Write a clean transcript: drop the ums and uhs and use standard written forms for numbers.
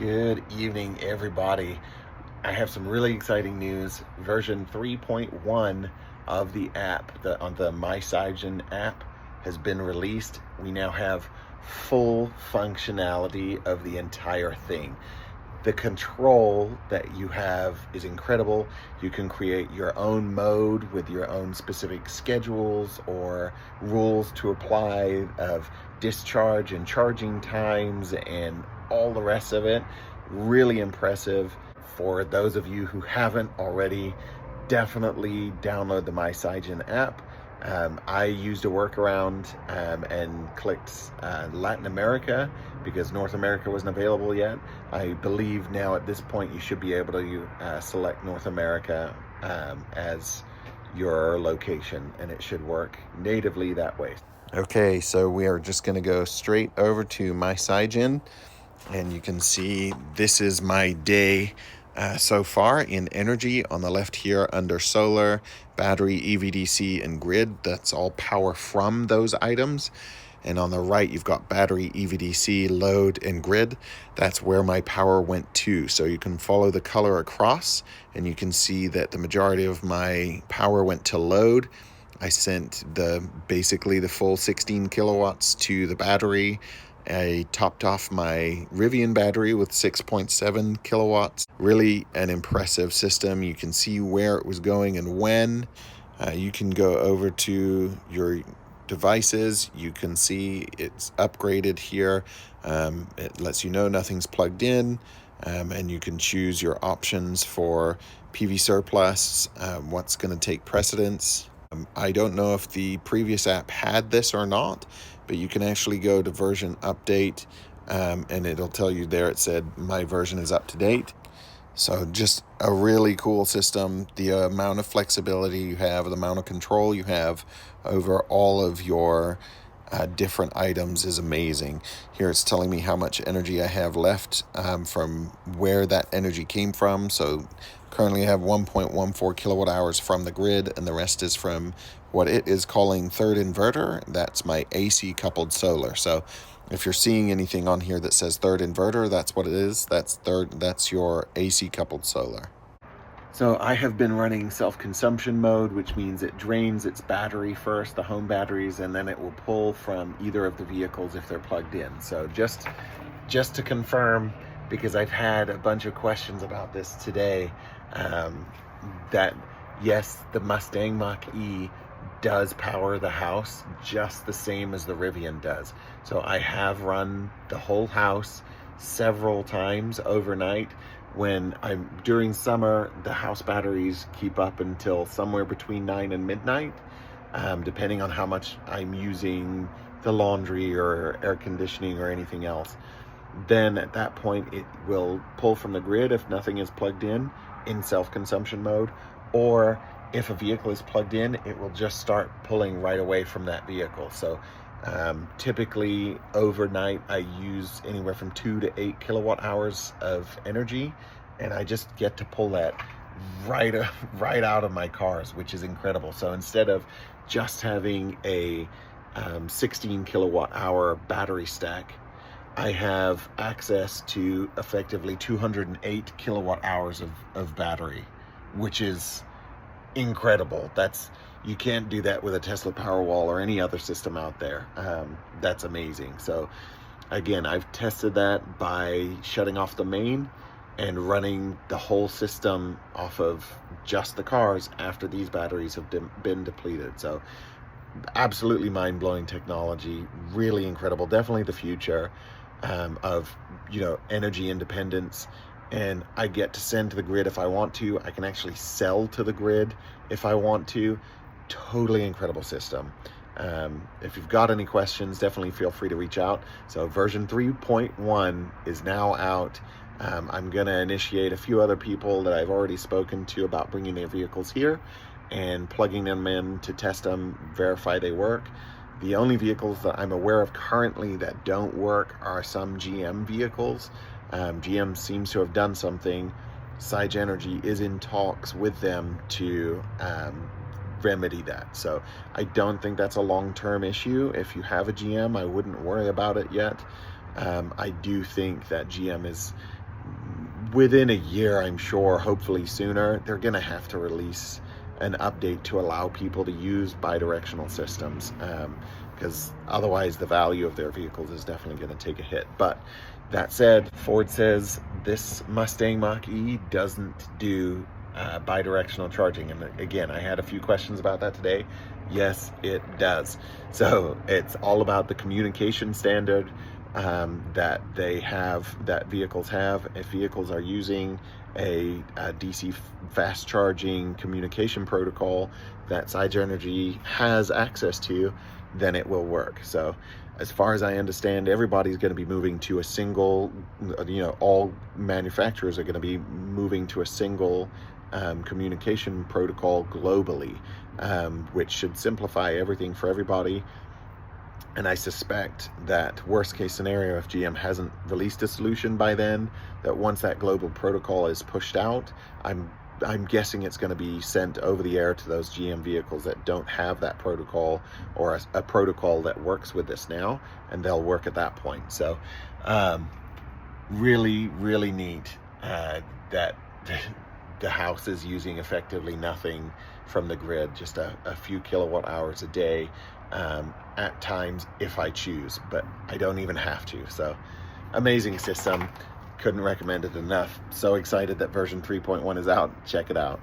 Good evening, everybody. I have some really exciting news. Version 3.1 of the app, on the MySigen app, has been released. We now have full functionality of the entire thing. The control that you have is incredible. You can create your own mode with your own specific schedules or rules to apply of discharge and charging times and all the rest of it. Really impressive. For those of you who haven't already, definitely download the MySigen app. I used a workaround and clicked Latin America because North America wasn't available yet. I believe now at this point you should be able to select North America as your location, and it should work natively that way. Okay, so we are just going to go straight over to MySigen, and you can see this is my day so far in energy. On the left here under solar, battery, EVDC, and grid. That's all power from those items. And on the right, you've got battery, EVDC, load, and grid. That's where my power went to. So you can follow the color across, and you can see that the majority of my power went to load. I sent basically the full 16 kilowatts to the battery. I topped off my Rivian battery with 6.7 kilowatts. Really an impressive system. You can see where it was going and when. You can go over to your devices. You can see it's upgraded here. It lets you know nothing's plugged in, and you can choose your options for PV surplus, what's going to take precedence. I don't know if the previous app had this or not, but you can actually go to version update, and it'll tell you there, it said my version is up to date. So just a really cool system. The amount of flexibility you have, the amount of control you have over all of your different items is amazing. Here it's telling me how much energy I have left from where that energy came from. So currently I have 1.14 kilowatt hours from the grid, and the rest is from what it is calling third inverter. That's my AC coupled solar. So if you're seeing anything on here that says third inverter, that's what it is. That's your AC coupled solar. So I have been running self-consumption mode, which means it drains its battery first, the home batteries, and then it will pull from either of the vehicles if they're plugged in. So just to confirm, because I've had a bunch of questions about this today, that yes, the Mustang Mach-E does power the house just the same as the Rivian does. So I have run the whole house several times overnight. When during summer, the house batteries keep up until somewhere between 9 and midnight, depending on how much I'm using the laundry or air conditioning or anything else. Then at that point, it will pull from the grid if nothing is plugged in self-consumption mode, or if a vehicle is plugged in, it will just start pulling right away from that vehicle. So typically overnight I use anywhere from 2 to 8 kilowatt hours of energy, and I just get to pull that right out of my cars, which is incredible. So instead of just having a 16 kilowatt hour battery stack, I have access to effectively 208 kilowatt hours of battery, which is incredible. You can't do that with a Tesla Powerwall or any other system out there. That's amazing. So again, I've tested that by shutting off the main and running the whole system off of just the cars after these batteries have been depleted. So absolutely mind-blowing technology, really incredible. Definitely the future of energy independence. And I get to send to the grid if I want to. I can actually sell to the grid if I want to. Totally incredible system. If you've got any questions, definitely feel free to reach out. So version 3.1 is now out. I'm going to initiate a few other people that I've already spoken to about bringing their vehicles here and plugging them in to test them, verify they work. The only vehicles that I'm aware of currently that don't work are some GM vehicles. GM seems to have done something. Sigen Energy is in talks with them to remedy that. So I don't think that's a long-term issue. If you have a GM, I wouldn't worry about it yet. I do think that GM is within a year, I'm sure, hopefully sooner, they're going to have to release an update to allow people to use bidirectional systems, because otherwise the value of their vehicles is definitely going to take a hit. But that said, Ford says this Mustang Mach-E doesn't do bidirectional charging. And again, I had a few questions about that today. Yes, it does. So it's all about the communication standard that they have, that vehicles have. If vehicles are using a DC fast charging communication protocol that Sigen Energy has access to, then it will work. So as far as I understand, everybody's going to be moving to a single, all manufacturers are going to be moving to a single communication protocol globally, which should simplify everything for everybody. And I suspect that worst case scenario, if GM hasn't released a solution by then, that once that global protocol is pushed out, I'm guessing it's going to be sent over the air to those GM vehicles that don't have that protocol, or a protocol that works with this now, and they'll work at that point. So really, really neat that the house is using effectively nothing from the grid, just a few kilowatt hours a day at times if I choose, but I don't even have to. So amazing system. Couldn't recommend it enough. So excited that version 3.1 is out. Check it out.